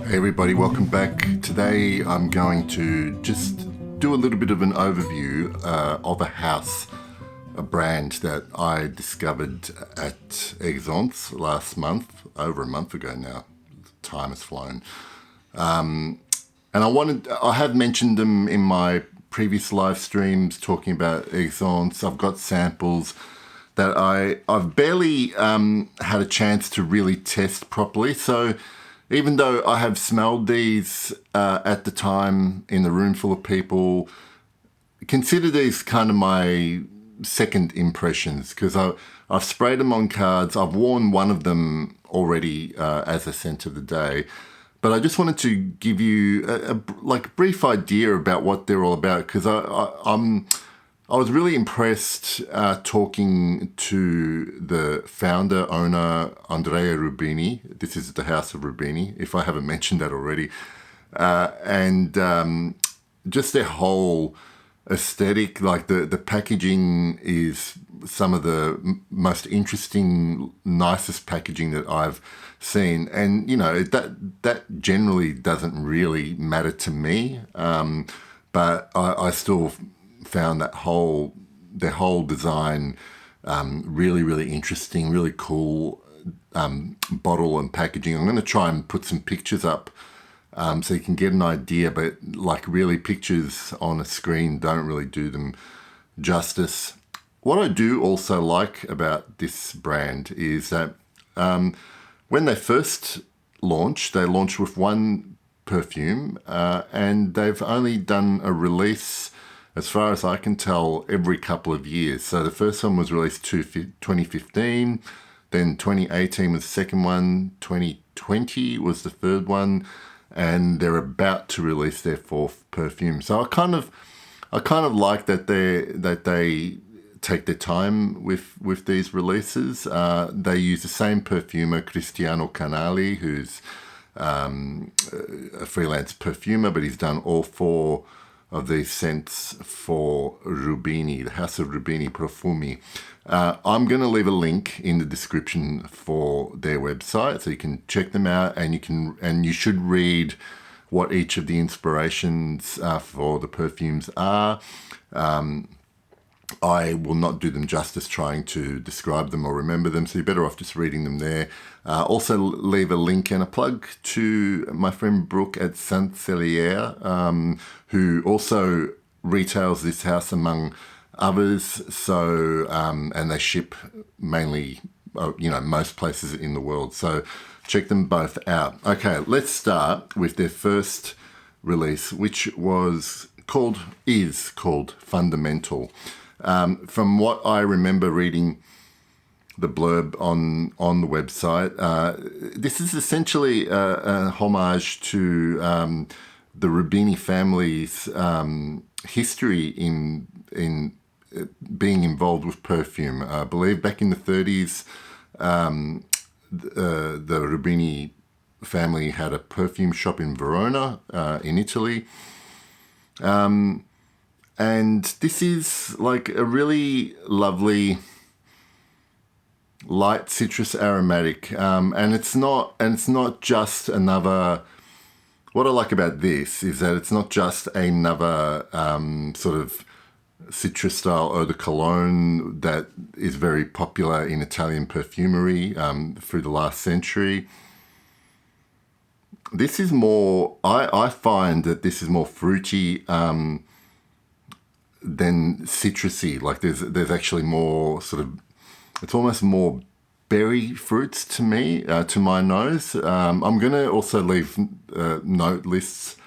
Hey everybody, welcome back. Today I'm going to just do a little bit of an overview of a house, a brand that I discovered at Esxence last month, over a month ago now. Time has flown. And I have mentioned them in my previous live streams talking about Esxence. I've got samples that I've barely had a chance to really test properly. So even though I have smelled these at the time in the room full of people, consider these kind of my second impressions, because I've sprayed them on cards. I've worn one of them already as a scent of the day. But I just wanted to give you a brief idea about what they're all about, because I was really impressed talking to the founder, owner, Andrea Rubini. This is the House of Rubini, if I haven't mentioned that already. And just their whole aesthetic, like the packaging is some of the most interesting, nicest packaging that I've seen. And, you know, that generally doesn't really matter to me. But I still found their whole design really, really interesting, really cool bottle and packaging. I'm going to try and put some pictures up so you can get an idea, but like really pictures on a screen don't really do them justice. What I do also like about this brand is that when they first launched, they launched with one perfume and they've only done a release, as far as I can tell, every couple of years. So the first one was released 2015, then 2018 was the second one, 2020 was the third one, and they're about to release their fourth perfume. So I kind of like that they take their time with these releases. They use the same perfumer, Cristiano Canali, who's a freelance perfumer, but he's done all four of these scents for Rubini, the House of Rubini Profumi. I'm going to leave a link in the description for their website, so you can check them out, and you should read what each of the inspirations for the perfumes are. I will not do them justice trying to describe them or remember them, so you're better off just reading them there. Also leave a link and a plug to my friend Brooke at Cellier, who also retails this house among others. So, and they ship mainly, most places in the world. So check them both out. Okay, let's start with their first release, which is called Fundamental. From what I remember reading the blurb on the website, this is essentially a homage to the Rubini family's history in being involved with perfume. I believe back in the 30s, the Rubini family had a perfume shop in Verona, in Italy. And this is like a really lovely light citrus aromatic, and it's not just another. What I like about this is that it's not just another sort of citrus style eau de cologne that is very popular in Italian perfumery through the last century. This is more. I find that this is more fruity than citrusy. Like there's actually more sort of, it's almost more berry fruits to me, to my nose. I'm going to also leave note lists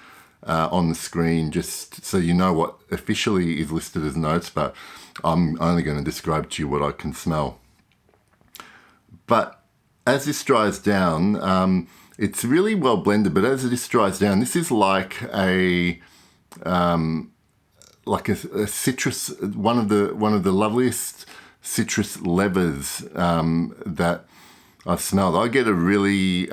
on the screen just so you know what officially is listed as notes, but I'm only going to describe to you what I can smell. But as this dries down, it's really well blended, but as this dries down, this is like a citrus, one of the loveliest citrus levers that I've smelled. I get a really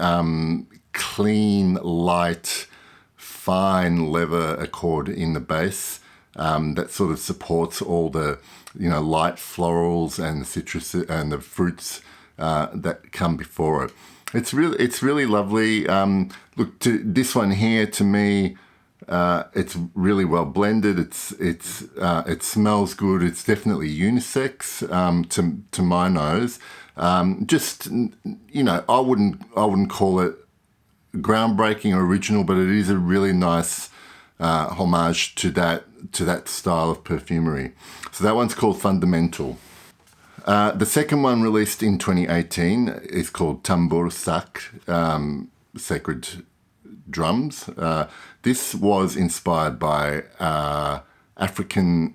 clean, light, fine leather accord in the base that sort of supports all the light florals and the citrus and the fruits that come before it. It's really lovely. Look, this one here, to me, it's really well blended. It smells good. It's definitely unisex to my nose. Just, you know, I wouldn't call it groundbreaking or original, but it is a really nice homage to that style of perfumery. So that one's called Fundamental. The second one, released in 2018, is called Tambor Tak, Sacred Drums. This was inspired by African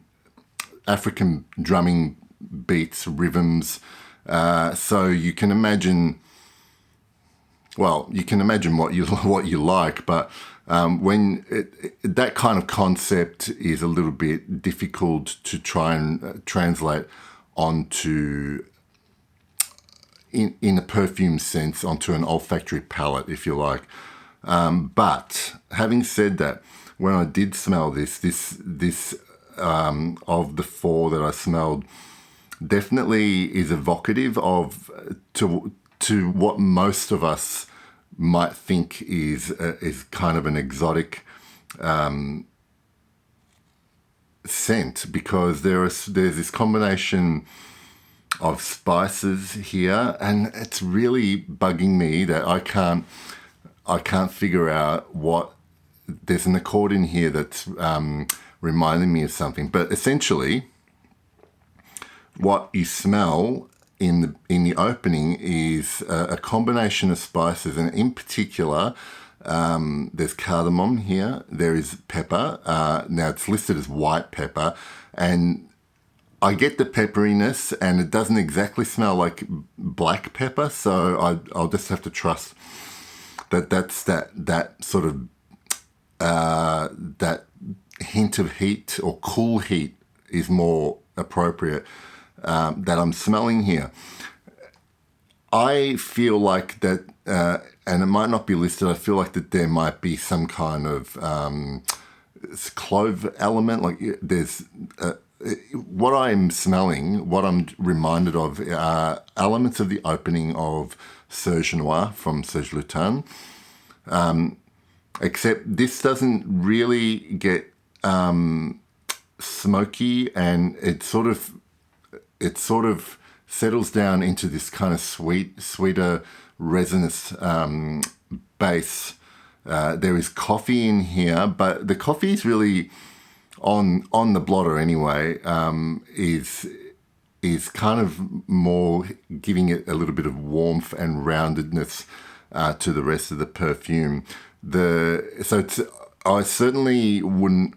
drumming beats, rhythms. So you can imagine what you like, but when that kind of concept is a little bit difficult to try and translate onto, in a perfume sense, onto an olfactory palette, if you like. But having said that, when I did smell this of the four that I smelled, definitely is evocative of to what most of us might think is kind of an exotic scent, because there's this combination of spices here, and it's really bugging me that I can't figure out what. There's an accord in here that's reminding me of something, but essentially what you smell in the opening is a combination of spices, and in particular, there's cardamom here. There is pepper. Now it's listed as white pepper, and I get the pepperiness, and it doesn't exactly smell like black pepper. So I'll just have to trust that's that sort of that hint of heat or cool heat is more appropriate that I'm smelling here. I feel like that, and it might not be listed, I feel like that there might be some kind of clove element. Like there's what I'm smelling, what I'm reminded of are elements of the opening of Serge Noir from Serge Lutin. Except this doesn't really get smoky, and it sort of settles down into this kind of sweeter, resinous base. There is coffee in here, but the coffee is really on the blotter anyway. Is kind of more giving it a little bit of warmth and roundedness to the rest of the perfume. I certainly wouldn't.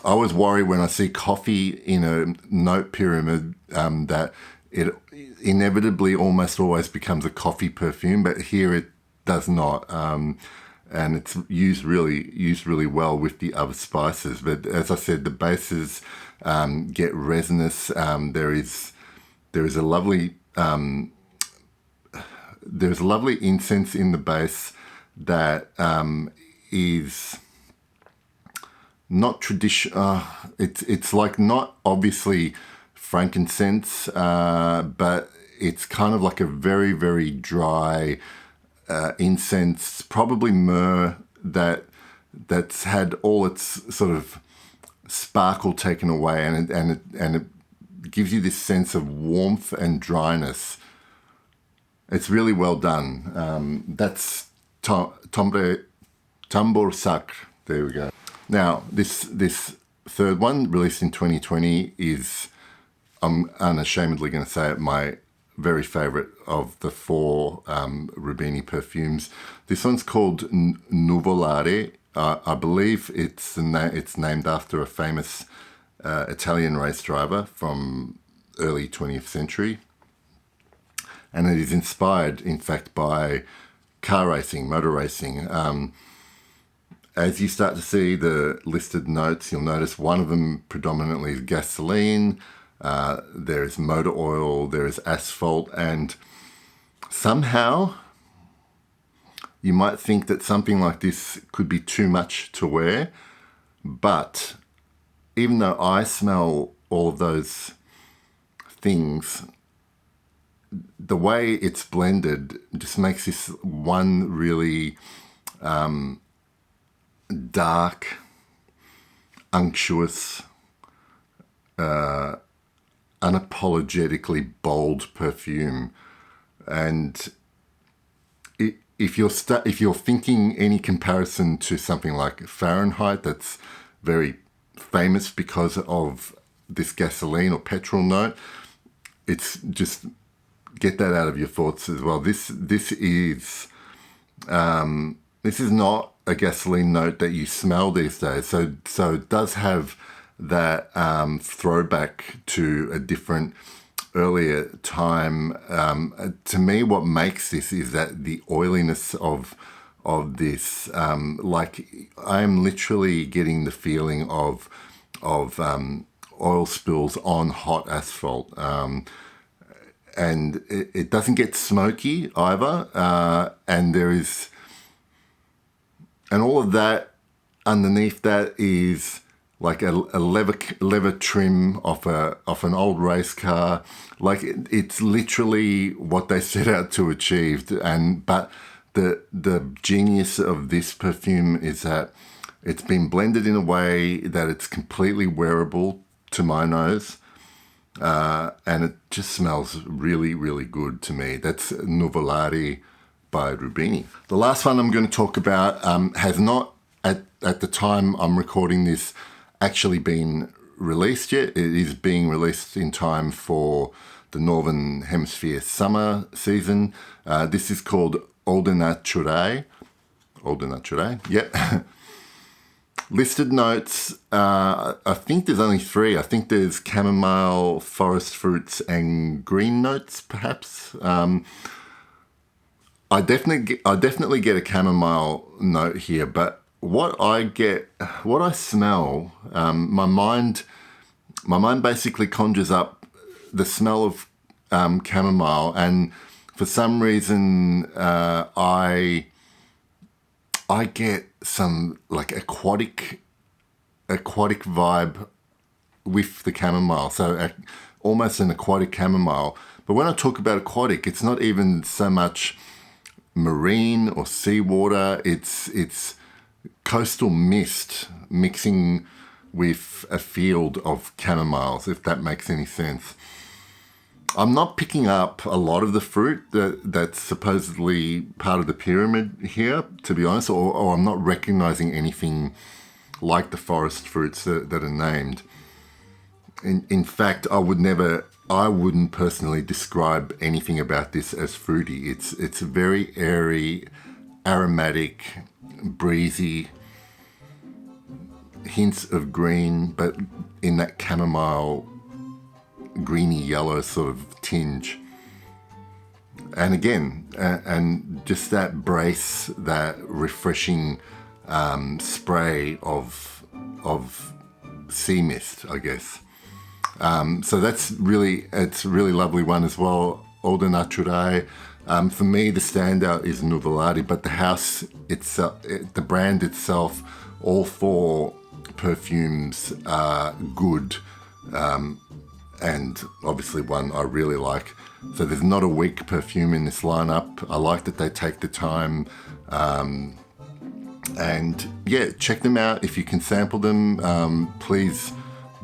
I always worry when I see coffee in a note pyramid that it inevitably almost always becomes a coffee perfume, but here it does not, and it's used really well with the other spices. But as I said, the bases get resinous. There is a lovely incense in the base that is not traditional. It's like not obviously frankincense, but it's kind of like a very, very dry incense, probably myrrh that's had all its sort of sparkle taken away, and it gives you this sense of warmth and dryness. It's really well done. That's Tambor Tak. There we go. Now, this third one, released in 2020, is, I'm unashamedly going to say it, my very favourite of the four Rubini perfumes. This one's called Nouvellari. I believe it's named after a famous Italian race driver from early 20th century. And it is inspired, in fact, by car racing, motor racing. As you start to see the listed notes, you'll notice one of them predominantly is gasoline, there is motor oil, there is asphalt, and somehow you might think that something like this could be too much to wear, but even though I smell all of those things, the way it's blended just makes this one really dark, unctuous, unapologetically bold perfume. And if you're thinking any comparison to something like Fahrenheit, that's very famous because of this gasoline or petrol note, it's just get that out of your thoughts as well. This is not a gasoline note that you smell these days. So it does have that throwback to a different earlier time. To me, what makes this is that the oiliness of this, like I am literally getting the feeling of oil spills on hot asphalt. And it doesn't get smoky either. And all of that underneath that is like a leather trim off an old race car. Like it's literally what they set out to achieve. But the genius of this perfume is that it's been blended in a way that it's completely wearable to my nose. And it just smells really, really good to me. That's Nouvellari by Rubini. The last one I'm going to talk about has not, at the time I'm recording this, actually been released yet. It is being released in time for the Northern Hemisphere summer season. This is called Eau de Nature. Eau de Nature, yep. Listed notes, I think there's only 3. I think there's chamomile, forest fruits, and green notes, perhaps. I definitely get a chamomile note here, but what I smell, my mind basically conjures up the smell of chamomile, and for some reason I get some like aquatic vibe with the chamomile, so almost an aquatic chamomile. But when I talk about aquatic, it's not even so much marine or seawater. It's coastal mist mixing with a field of chamomiles, if that makes any sense. I'm not picking up a lot of the fruit that's supposedly part of the pyramid here, to be honest, or I'm not recognizing anything like the forest fruits that are named. In fact, I wouldn't personally describe anything about this as fruity. It's very airy, aromatic, breezy, hints of green, but in that chamomile greeny yellow sort of tinge. And again, and just that brace, that refreshing spray of sea mist, I guess. So it's a really lovely one as well. Eau de Nature. For me, the standout is Nouvellari, but the house itself, the brand itself, all 4 perfumes are good. And obviously one I really like. So there's not a weak perfume in this lineup. I like that they take the time. And yeah, check them out. If you can sample them, please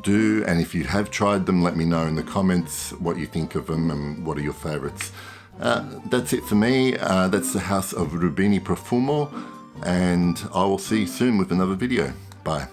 do. And if you have tried them, let me know in the comments what you think of them and what are your favorites. That's it for me. That's the House of Rubini Profumo. And I will see you soon with another video. Bye.